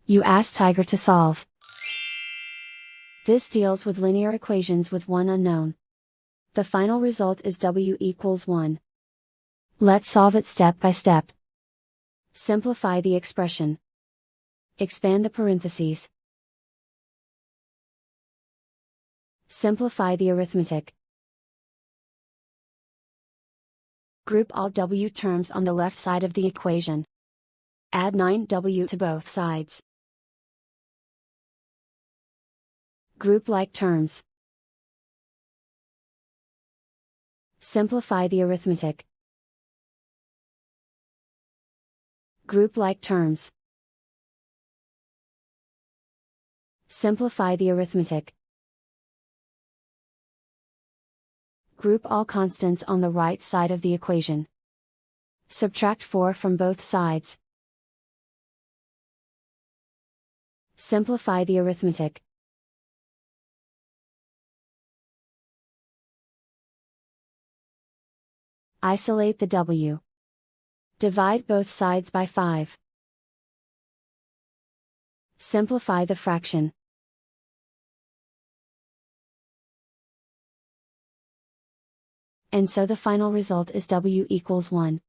You ask Tiger to solve. This deals with linear equations with one unknown. The final result is w equals 1. Let's solve it step by step. Simplify the expression. Expand the parentheses. Simplify the arithmetic. Group all w terms on the left side of the equation. Add 9w to both sides. Group like terms. Simplify the arithmetic. Group like terms. Simplify the arithmetic. Group all constants on the right side of the equation. Subtract 4 from both sides. Simplify the arithmetic. Isolate the w. Divide both sides by 5. Simplify the fraction. And so the final result is w equals 1.